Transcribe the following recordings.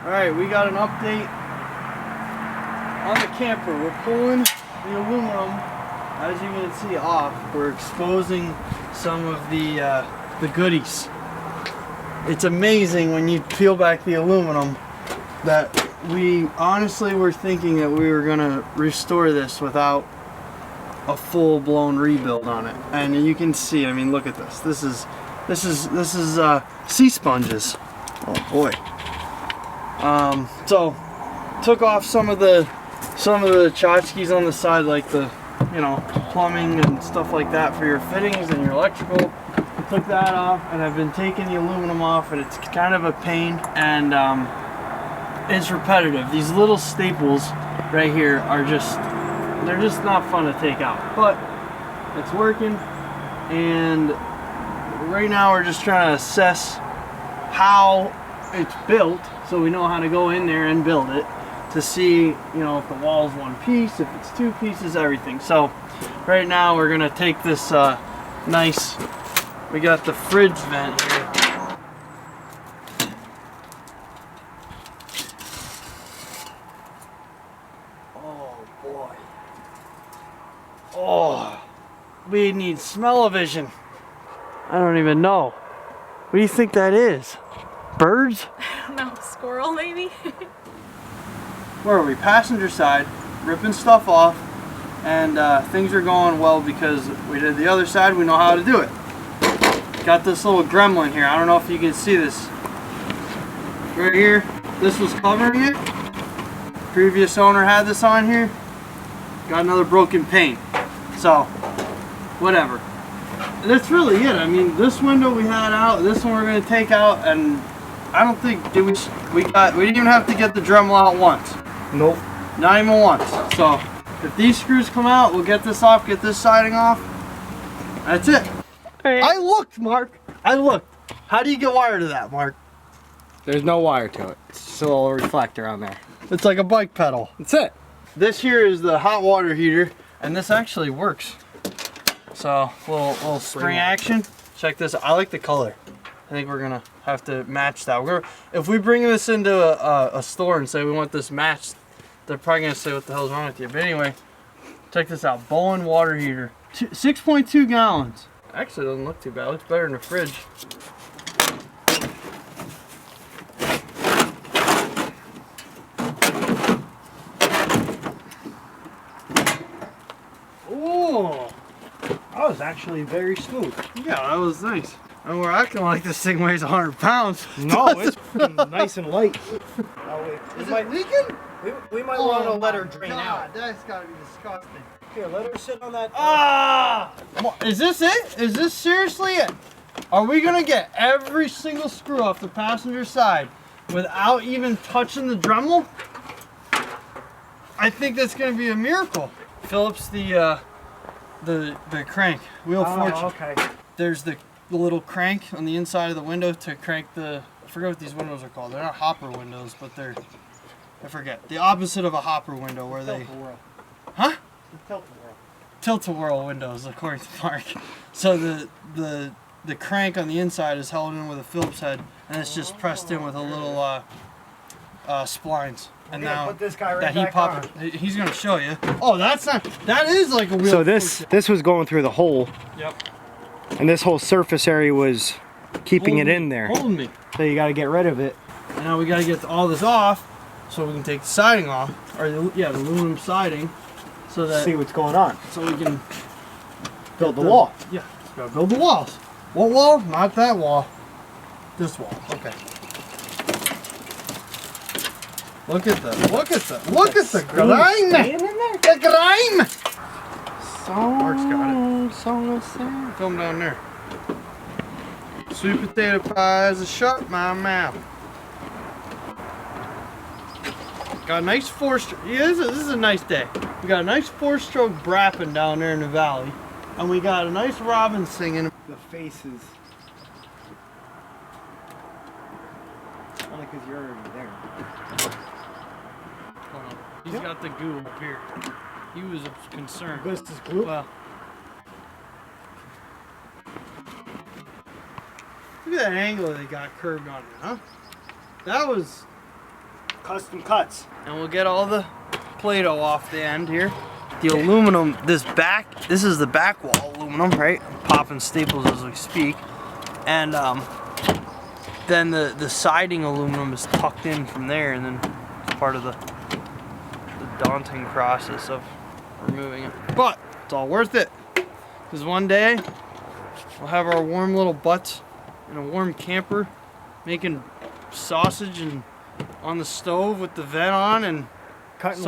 Alright, we got an update on the camper. We're pulling the aluminum, as you can see, off. We're exposing some of the goodies. It's amazing when you peel back the aluminum that we honestly were thinking that we were gonna restore this without a full-blown rebuild on it. And you can see, I mean, look at this. This is sea sponges. Oh boy. So took off some of the tchotchkes on the side, like the, you know, plumbing and stuff like that for your fittings and your electrical. Took that off, and I've been taking the aluminum off, and it's kind of a pain, and it's repetitive. These little staples right here are they're just not fun to take out, but it's working. And right now we're just trying to assess how it's built, so we know how to go in there and build it, to see, you know, if the wall's one piece, if it's two pieces, everything. So right now we're gonna take this nice, we got the fridge vent here. Oh boy. Oh, we need smell-o-vision. I don't even know. What do you think that is? Birds? I don't know, squirrel maybe? Where are we? Passenger side, ripping stuff off, and things are going well because we did the other side, we know how to do it. Got this little gremlin here. I don't know if you can see this. Right here, this was covering it. Previous owner had this on here. Got another broken pane. So, whatever. That's really it. I mean, this window we had out, this one we're going to take out, and I don't think, we didn't even have to get the Dremel out once. Nope. Not even once. So, if these screws come out, we'll get this off, get this siding off. That's it. Right. I looked, Mark. I looked. How do you get wire to that, Mark? There's no wire to it. It's just a little reflector on there. It's like a bike pedal. That's it. This here is the hot water heater, and this actually works. So, little spring action. Check this out. I like the color. I think we're gonna have to match that. If we bring this into a store and say we want this matched, they're probably gonna say what the hell's wrong with you. But anyway, check this out. Bowen water heater. 6.2 gallons. Actually, it doesn't look too bad. It looks better in the fridge. Oh, that was actually very smooth. Yeah, that was nice. And we're acting like this thing weighs 100 pounds. No, it's nice and light. Is it leaking? We might want to let her drain out. That's gotta be disgusting. Here, let her sit on that. Ah! Is this it? Is this seriously it? Are we gonna get every single screw off the passenger side without even touching the Dremel? I think that's gonna be a miracle. Phillips the crank, wheel fortune. Okay. There's the little crank on the inside of the window to crank the, I forget what these windows are called. They're not hopper windows, but they're, I forget. The opposite of a hopper window where they, huh? Tilt-a-whirl windows, according to Mark. So the crank on the inside is held in with a Phillips head, and it's just pressed in with a little splines. And now put this guy right that he back popped, he's gonna show you. Oh, that's not. That is like a wheel. So this was going through the hole. Yep. And this whole surface area was keeping it in there. Holding me. So you got to get rid of it. And now we got to get all this off, so we can take the siding off, or the aluminum siding, so that See what's going on. so we can Build the wall. Yeah, gotta build the walls. What wall? Not that wall. This wall. Okay. Look at the grime. The grime. Mark's got it. Come down there. Sweet potato pies, shut my mouth. Got a nice four-stroke. Yeah, this is a nice day. We got a nice four-stroke brapping down there in the valley, and we got a nice robin singing. The faces. Only because you're already there. He's got the goo up here. He was concerned. This is glue? Well, look at that angle they got curved on it, huh? That was Custom cuts. And we'll get all the Play-Doh off the end here. The aluminum, this is the back wall aluminum, right? I'm popping staples as we speak. And then the siding aluminum is tucked in from there, and then it's part of the daunting process of removing it. But it's all worth it, because one day we'll have our warm little butts in a warm camper making sausage and on the stove with the vent on and Cutting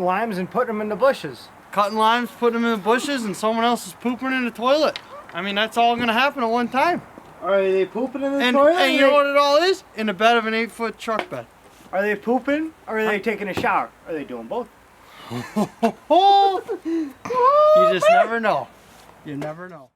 limes and putting them in the bushes. Cutting limes, putting them in the bushes, and someone else is pooping in the toilet. I mean, that's all gonna happen at one time. Are they pooping in the toilet? And you know what it all is? In the bed of an 8-foot truck bed. Are they pooping or are they taking a shower? Are they doing both? You just never know. You never know.